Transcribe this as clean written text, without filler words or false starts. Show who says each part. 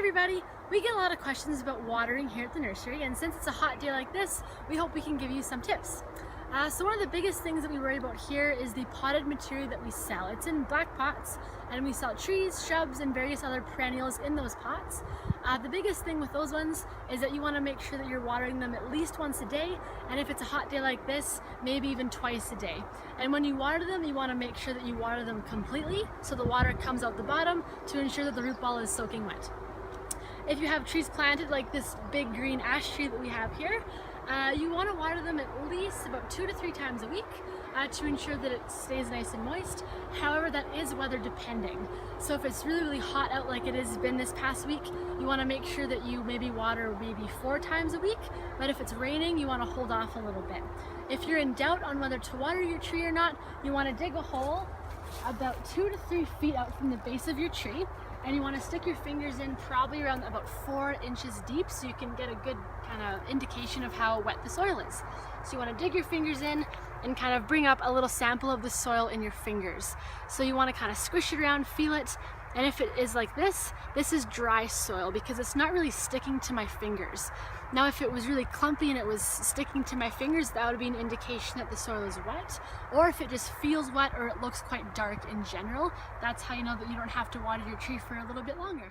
Speaker 1: everybody! We get a lot of questions about watering here at the nursery, and since it's a hot day like this, we hope we can give you some tips. So one of the biggest things that we worry about here is the potted material that we sell. It's in black pots, and we sell trees, shrubs, and various other perennials in those pots. The biggest thing with those ones is that you want to make sure that you're watering them at least once a day, and if it's a hot day like this, maybe even twice a day. And when you water them, you want to make sure that you water them completely so the water comes out the bottom to ensure that the root ball is soaking wet. If you have trees planted like this big green ash tree that we have here, you want to water them at least about 2 to 3 times a week to ensure that it stays nice and moist. However, that is weather depending. So if it's really hot out like it has been this past week, you want to make sure that you maybe water 4 times a week, but if it's raining, you want to hold off a little bit. If you're in doubt on whether to water your tree or not, you want to dig a hole about 2 to 3 feet out from the base of your tree, and you want to stick your fingers in probably around about 4 inches deep so you can get a good kind of indication of how wet the soil is. So you want to dig your fingers in and kind of bring up a little sample of the soil in your fingers. So you want to kind of squish it around, feel it, and if it is like this is dry soil because it's not really sticking to my fingers. Now if it was really clumpy and it was sticking to my fingers, that would be an indication that the soil is wet. Or if it just feels wet or it looks quite dark in general, that's how you know that you don't have to water your tree for a little bit longer.